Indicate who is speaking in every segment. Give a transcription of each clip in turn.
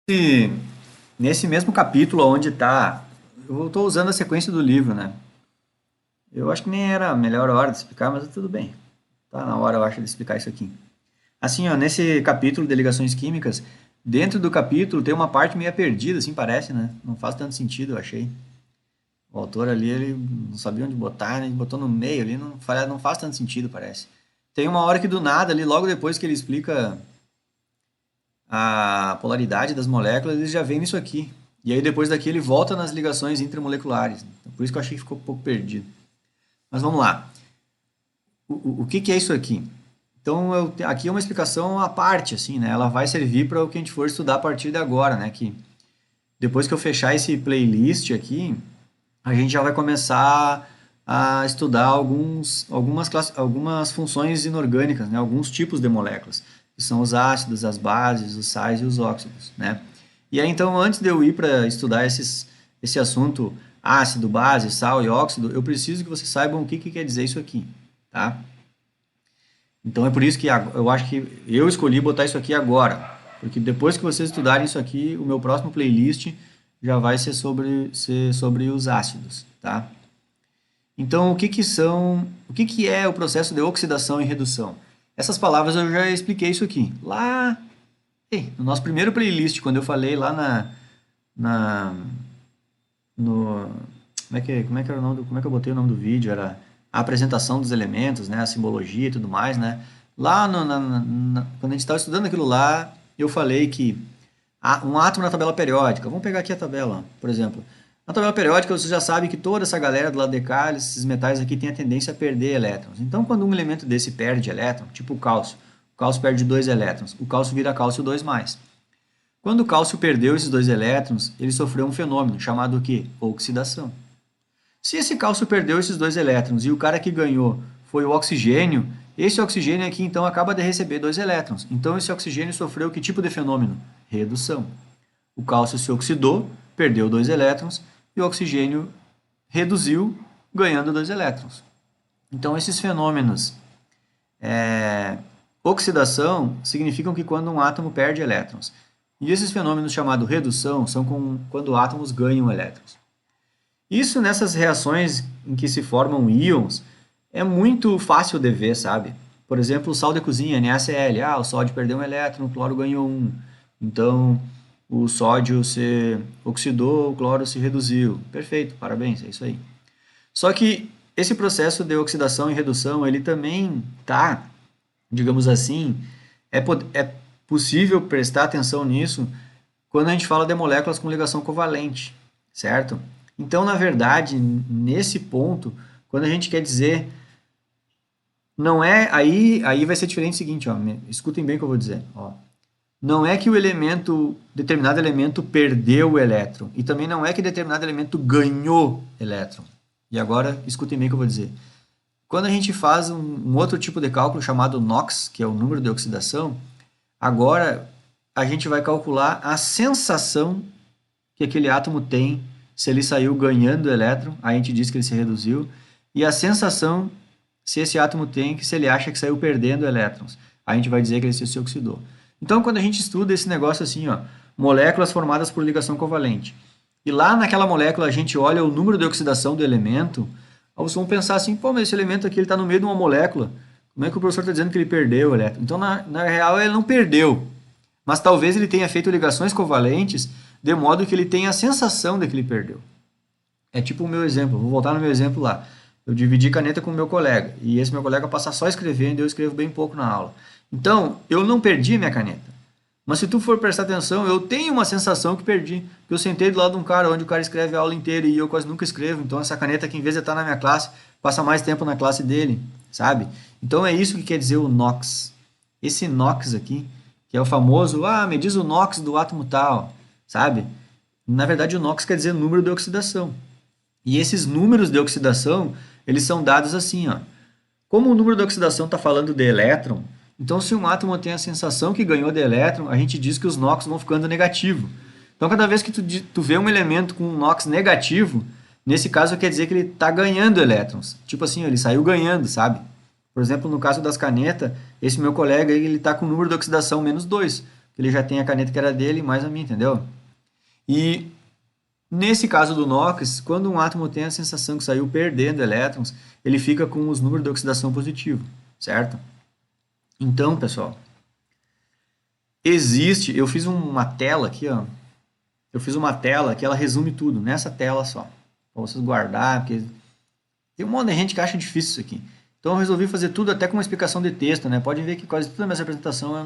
Speaker 1: E nesse mesmo capítulo onde está, eu estou usando a sequência do livro, né? Eu acho que nem era a melhor hora de explicar, mas tudo bem. Tá na hora, eu acho, de explicar isso aqui. Assim, ó, nesse capítulo de ligações químicas, dentro do capítulo tem uma parte meio perdida, assim parece, né? Não faz tanto sentido, eu achei. O autor ali, ele não sabia onde botar, né? Ele botou no meio ali, não faz tanto sentido, parece. Tem uma hora que do nada ali, logo depois que ele explica a polaridade das moléculas, ele já vem nisso aqui. E aí depois daqui ele volta nas ligações intermoleculares. Então, por isso que eu achei que ficou um pouco perdido. Mas vamos lá. O que é isso aqui? Então, aqui é uma explicação à parte, assim, né? Ela vai servir para o que a gente for estudar a partir de agora, né? Que depois que eu fechar esse playlist aqui, a gente já vai começar a estudar algumas funções inorgânicas, né? Alguns tipos de moléculas, que são os ácidos, as bases, os sais e os óxidos, né? E aí, então, antes de eu ir para estudar esse assunto ácido, base, sal e óxido, eu preciso que vocês saibam o que quer dizer isso aqui, tá? Então, é por isso que eu acho que eu escolhi botar isso aqui agora, porque depois que vocês estudarem isso aqui, o meu próximo playlist já vai ser sobre os ácidos, tá? Então, o que é o processo de oxidação e redução? Essas palavras eu já expliquei isso aqui. Lá, no nosso primeiro playlist, quando eu falei lá na no, como é que era o nome como é que eu botei o nome do vídeo? Era a apresentação dos elementos, né, a simbologia e tudo mais, né? Lá quando a gente estava estudando aquilo lá, eu falei que um átomo na tabela periódica. Vamos pegar aqui a tabela, por exemplo. Na tabela periódica, você já sabe que toda essa galera do lado de cá, esses metais aqui, têm a tendência a perder elétrons. Então, quando um elemento desse perde elétron, tipo o cálcio perde 2 elétrons, o cálcio vira cálcio 2+. Quando o cálcio perdeu esses 2 elétrons, ele sofreu um fenômeno chamado o quê? Oxidação. Se esse cálcio perdeu esses 2 elétrons e o cara que ganhou foi o oxigênio, esse oxigênio aqui então acaba de receber 2 elétrons. Então esse oxigênio sofreu que tipo de fenômeno? Redução. O cálcio se oxidou, perdeu 2 elétrons e o oxigênio reduziu, ganhando 2 elétrons. Então esses fenômenos oxidação significam que quando um átomo perde elétrons. E esses fenômenos chamados redução são quando átomos ganham elétrons. Isso nessas reações em que se formam íons é muito fácil de ver, sabe? Por exemplo, o sal de cozinha, NaCl. O sódio perdeu um elétron, o cloro ganhou um. Então, o sódio se oxidou, o cloro se reduziu. Perfeito, parabéns, é isso aí. Só que esse processo de oxidação e redução, ele também tá, digamos assim, é possível prestar atenção nisso quando a gente fala de moléculas com ligação covalente, certo? Então, na verdade, nesse ponto, quando a gente quer dizer, não é, aí vai ser diferente o seguinte, ó, escutem bem o que eu vou dizer, ó. Não é que determinado elemento perdeu o elétron, e também não é que determinado elemento ganhou elétron. E agora, escutem bem o que eu vou dizer. Quando a gente faz um outro tipo de cálculo chamado NOx, que é o número de oxidação, agora a gente vai calcular a sensação que aquele átomo tem se ele saiu ganhando elétron, a gente diz que ele se reduziu, e a sensação se esse átomo tem que se ele acha que saiu perdendo elétrons, a gente vai dizer que ele se oxidou. Então, quando a gente estuda esse negócio assim, ó, moléculas formadas por ligação covalente, e lá naquela molécula a gente olha o número de oxidação do elemento, aí vocês vão pensar assim, pô, mas esse elemento aqui está no meio de uma molécula, como é que o professor está dizendo que ele perdeu o elétron? Então, na real, ele não perdeu, mas talvez ele tenha feito ligações covalentes de modo que ele tenha a sensação de que ele perdeu. É tipo o meu exemplo, vou voltar no meu exemplo lá. Eu dividi caneta com o meu colega, e esse meu colega passa só escrevendo e eu escrevo bem pouco na aula. Então, eu não perdi minha caneta. Mas se tu for prestar atenção, eu tenho uma sensação que perdi. Que eu sentei do lado de um cara onde o cara escreve a aula inteira e eu quase nunca escrevo. Então essa caneta aqui, em vez de estar na minha classe, passa mais tempo na classe dele, sabe? Então é isso que quer dizer o NOx. Esse NOx aqui, que é o famoso, me diz o NOx do átomo tal, sabe? Na verdade o NOx quer dizer número de oxidação. E esses números de oxidação, eles são dados assim, ó. Como o número de oxidação está falando de elétron, então se um átomo tem a sensação que ganhou de elétron, a gente diz que os NOx vão ficando negativo. Então cada vez que tu vê um elemento com um NOx negativo, nesse caso quer dizer que ele está ganhando elétrons. Tipo assim, ele saiu ganhando, sabe? Por exemplo, no caso das canetas, esse meu colega ele está com o número de oxidação -2, Ele já tem a caneta que era dele, mais a minha, entendeu? E nesse caso do NOx, quando um átomo tem a sensação que saiu perdendo elétrons, ele fica com os números de oxidação positivo, certo? Então, pessoal, eu fiz uma tela aqui, ó. Eu fiz uma tela que ela resume tudo nessa tela só, para vocês guardar, porque tem um monte de gente que acha difícil isso aqui. Então eu resolvi fazer tudo até com uma explicação de texto, né? Pode ver que quase toda a minha apresentação eu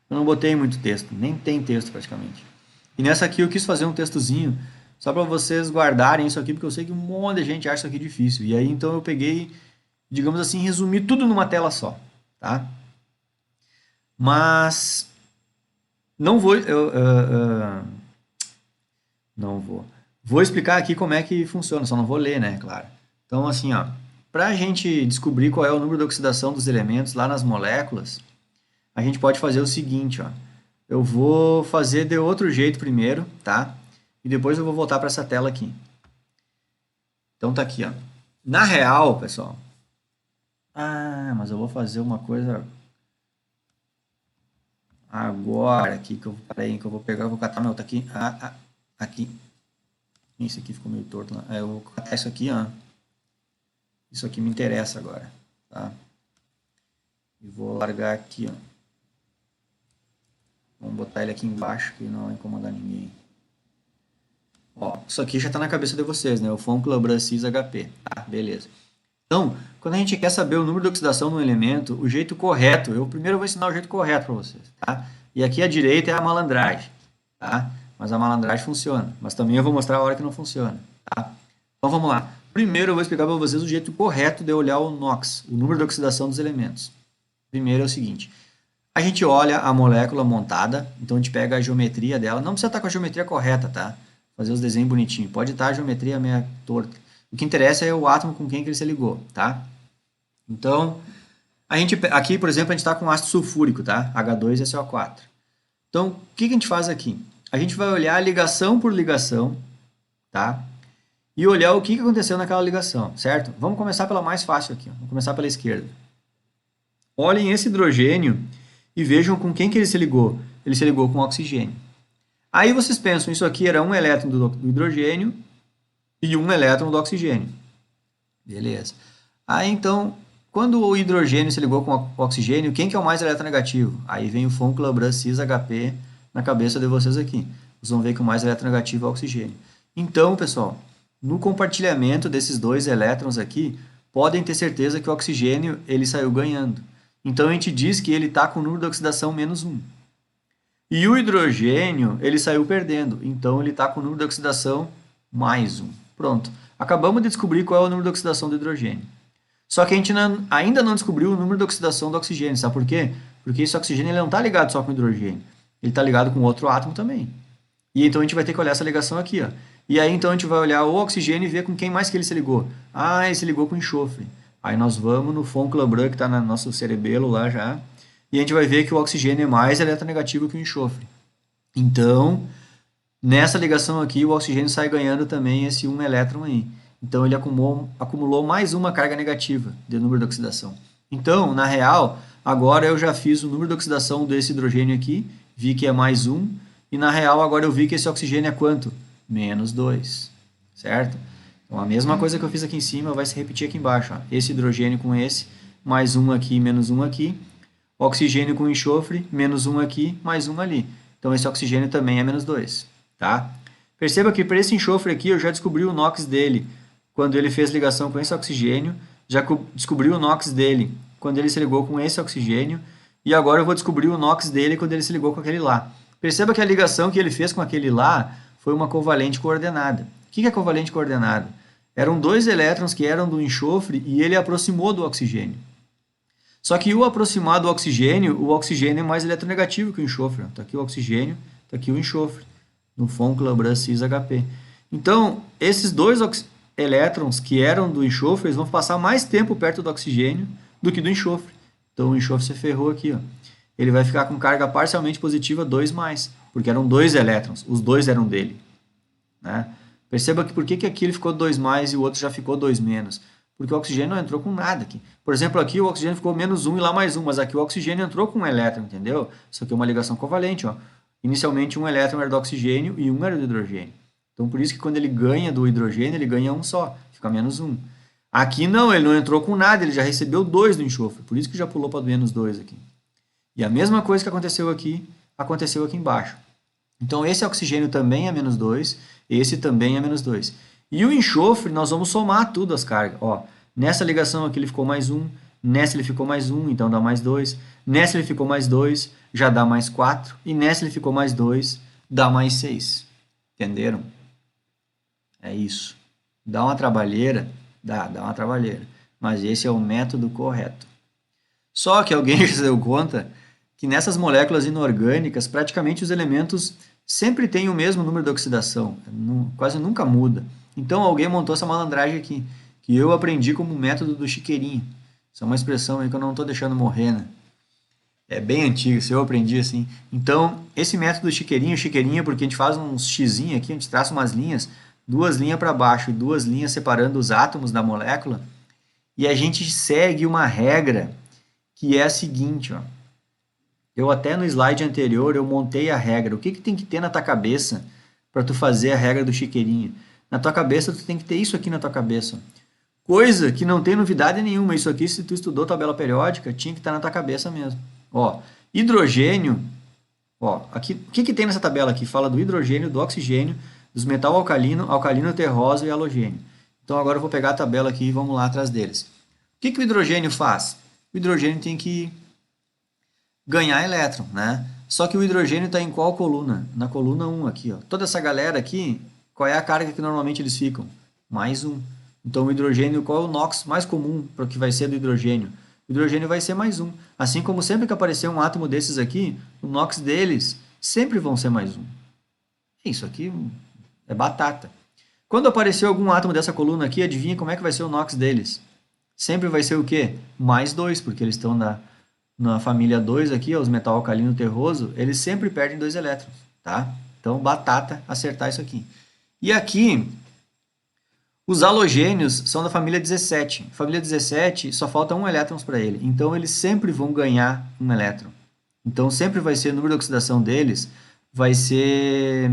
Speaker 1: não botei muito texto, nem tem texto praticamente. E nessa aqui eu quis fazer um textozinho só para vocês guardarem isso aqui, porque eu sei que um monte de gente acha isso aqui difícil. E aí então eu peguei, digamos assim, resumi tudo numa tela só, tá? Mas não vou, não vou. Vou explicar aqui como é que funciona, só não vou ler, né, claro. Então, assim, ó, para a gente descobrir qual é o número de oxidação dos elementos lá nas moléculas, a gente pode fazer o seguinte, ó. Eu vou fazer de outro jeito primeiro, tá? E depois eu vou voltar para essa tela aqui. Então tá aqui, ó. Na real, pessoal. Ah, mas eu vou fazer uma coisa agora aqui que eu, peraí, que eu vou pegar, eu vou catar meu, tá aqui. Aqui. Esse aqui ficou meio torto lá. Eu vou catar isso aqui, ó. Isso aqui me interessa agora, tá? E vou largar aqui, ó. Vamos botar ele aqui embaixo, que não vai incomodar ninguém. Ó, isso aqui já está na cabeça de vocês, né? O Von-Clebrun-Cis HP. Tá, beleza. Então, quando a gente quer saber o número de oxidação de um elemento, o jeito correto, eu primeiro vou ensinar o jeito correto para vocês, tá? E aqui à direita é a malandragem, tá? Mas a malandragem funciona. Mas também eu vou mostrar a hora que não funciona, tá? Então vamos lá. Primeiro eu vou explicar para vocês o jeito correto de olhar o NOx, o número de oxidação dos elementos. Primeiro é o seguinte. A gente olha a molécula montada, então a gente pega a geometria dela. Não precisa estar com a geometria correta, tá? Fazer os desenhos bonitinhos. Pode estar a geometria meio torta. O que interessa é o átomo com quem que ele se ligou, tá? Então, aqui, por exemplo, a gente está com ácido sulfúrico, tá? H2SO4. Então, o que a gente faz aqui? A gente vai olhar ligação por ligação, tá? E olhar o que aconteceu naquela ligação, certo? Vamos começar pela mais fácil aqui, ó. Vamos começar pela esquerda. Olhem esse hidrogênio e vejam com quem que ele se ligou. Ele se ligou com oxigênio. Aí vocês pensam, isso aqui era um elétron do hidrogênio e um elétron do oxigênio. Beleza. Aí então, quando o hidrogênio se ligou com o oxigênio, quem que é o mais eletronegativo? Aí vem o Von-Clebrun-Cis HP na cabeça de vocês aqui. Vocês vão ver que o mais eletronegativo é o oxigênio. Então, pessoal, no compartilhamento desses dois elétrons aqui, podem ter certeza que o oxigênio ele saiu ganhando. Então a gente diz que ele está com o número de oxidação -1. E o hidrogênio, ele saiu perdendo. Então ele está com o número de oxidação +1. Pronto. Acabamos de descobrir qual é o número de oxidação do hidrogênio. Só que a gente ainda não descobriu o número de oxidação do oxigênio. Sabe por quê? Porque esse oxigênio ele não está ligado só com o hidrogênio. Ele está ligado com outro átomo também. E então a gente vai ter que olhar essa ligação aqui, ó. E aí então a gente vai olhar o oxigênio e ver com quem mais que ele se ligou. Ah, ele se ligou com enxofre. Aí nós vamos no Von-Clebrun, que está no nosso cerebelo lá já, e a gente vai ver que o oxigênio é mais eletronegativo que o enxofre. Então, nessa ligação aqui, o oxigênio sai ganhando também esse 1 elétron aí. Então, ele acumulou mais uma carga negativa de número de oxidação. Então, na real, agora eu já fiz o número de oxidação desse hidrogênio aqui, vi que é +1, e na real agora eu vi que esse oxigênio é quanto? -2, certo? Então, a mesma coisa que eu fiz aqui em cima vai se repetir aqui embaixo. Ó. Esse hidrogênio com esse, +1 aqui, -1 aqui. Oxigênio com enxofre, -1 aqui, +1 ali. Então, esse oxigênio também é -2. Tá? Perceba que para esse enxofre aqui, eu já descobri o NOx dele quando ele fez ligação com esse oxigênio. Já descobri o NOx dele quando ele se ligou com esse oxigênio. E agora eu vou descobrir o NOx dele quando ele se ligou com aquele lá. Perceba que a ligação que ele fez com aquele lá foi uma covalente coordenada. O que é covalente coordenada? Eram dois elétrons que eram do enxofre e ele aproximou do oxigênio. Só que o aproximar do oxigênio, o oxigênio é mais eletronegativo que o enxofre. Está aqui o oxigênio, está aqui o enxofre, no Von-Clebrun-Cis HP. Então, esses dois elétrons que eram do enxofre, eles vão passar mais tempo perto do oxigênio do que do enxofre. Então, o enxofre se ferrou aqui. Ó. Ele vai ficar com carga parcialmente positiva 2+, porque eram dois elétrons, os dois eram dele. Né? Perceba que por que aqui ele ficou 2+, e o outro já ficou 2-. porque o oxigênio não entrou com nada aqui. Por exemplo, aqui o oxigênio ficou -1 e lá +1, mas aqui o oxigênio entrou com um elétron, entendeu? Isso aqui é uma ligação covalente, ó. Inicialmente um elétron era do oxigênio e um era do hidrogênio. Então por isso que quando ele ganha do hidrogênio, ele ganha um só, fica -1. Aqui não, ele não entrou com nada, ele já recebeu 2 do enxofre, por isso que já pulou para -2 aqui. E a mesma coisa que aconteceu aqui embaixo. Então esse oxigênio também é -2, esse também é -2. E o enxofre, nós vamos somar tudo as cargas. Ó, nessa ligação aqui ele ficou +1, nessa ele ficou +1, então dá +2, nessa ele ficou +2, já dá +4, e nessa ele ficou +2, dá +6. Entenderam? É isso. Dá uma trabalheira? Dá uma trabalheira. Mas esse é o método correto. Só que alguém já se deu conta que nessas moléculas inorgânicas, praticamente os elementos sempre têm o mesmo número de oxidação, quase nunca muda. Então alguém montou essa malandragem aqui, que eu aprendi como método do chiqueirinho. Isso é uma expressão aí que eu não estou deixando morrer, né? É bem antigo, isso eu aprendi assim. Então, esse método do chiqueirinho, porque a gente faz uns xizinhos aqui, a gente traça umas linhas, 2 linhas para baixo e 2 linhas separando os átomos da molécula, e a gente segue uma regra que é a seguinte, ó. Eu até no slide anterior eu montei a regra. O que tem que ter na tua cabeça para tu fazer a regra do chiqueirinho? Na tua cabeça tu tem que ter isso aqui na tua cabeça. Coisa que não tem novidade nenhuma. Isso aqui, se tu estudou tabela periódica, tinha que estar na tua cabeça mesmo. Ó, hidrogênio, ó, aqui, o que tem nessa tabela aqui? Fala do hidrogênio, do oxigênio, dos metal alcalino, alcalino terroso e halogênio. Então agora eu vou pegar a tabela aqui e vamos lá atrás deles. O que o hidrogênio faz? O hidrogênio tem que ganhar elétron, né? Só que o hidrogênio está em qual coluna? Na coluna 1 aqui, ó. Toda essa galera aqui, qual é a carga que normalmente eles ficam? +1. Então o hidrogênio, qual é o NOx mais comum para o que vai ser do hidrogênio? O hidrogênio vai ser +1. Assim como sempre que aparecer um átomo desses aqui, o NOx deles sempre vão ser +1. Isso aqui é batata. Quando aparecer algum átomo dessa coluna aqui, adivinha como é que vai ser o NOx deles? Sempre vai ser o quê? +2, porque eles estão na família 2 aqui, ó, os metal alcalino terroso, eles sempre perdem 2 elétrons, tá? Então, batata acertar isso aqui. E aqui, os halogênios são da família 17. Família 17 só falta 1 elétron para ele, então eles sempre vão ganhar 1 elétron. Então, sempre vai ser, o número de oxidação deles vai ser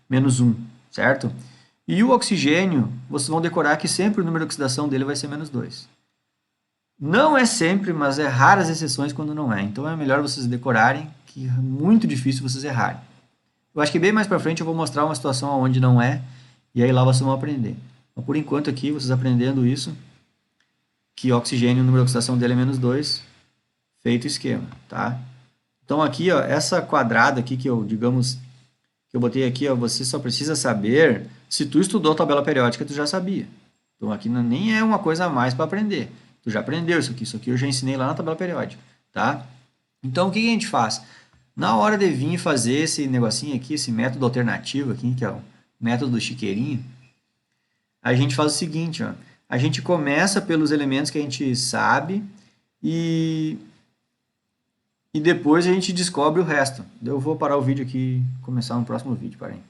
Speaker 1: -1, certo? E o oxigênio, vocês vão decorar que sempre o número de oxidação dele vai ser -2. Não é sempre, mas é raras exceções quando não é. Então é melhor vocês decorarem, que é muito difícil vocês errarem. Eu acho que bem mais para frente eu vou mostrar uma situação onde não é, e aí lá vocês vão aprender. Então, por enquanto aqui, vocês aprendendo isso, que oxigênio, o número de oxidação dele é -2, feito o esquema, tá? Então aqui, ó, essa quadrada aqui que eu, digamos, que eu botei aqui, ó, você só precisa saber, se tu estudou tabela periódica, tu já sabia. Então aqui nem é uma coisa a mais para aprender. Tu já aprendeu isso aqui eu já ensinei lá na tabela periódica, tá? Então, o que a gente faz? Na hora de vir fazer esse negocinho aqui, esse método alternativo aqui, que é o método do chiqueirinho, a gente faz o seguinte, ó, a gente começa pelos elementos que a gente sabe e depois a gente descobre o resto. Eu vou parar o vídeo aqui e começar no próximo vídeo, parem.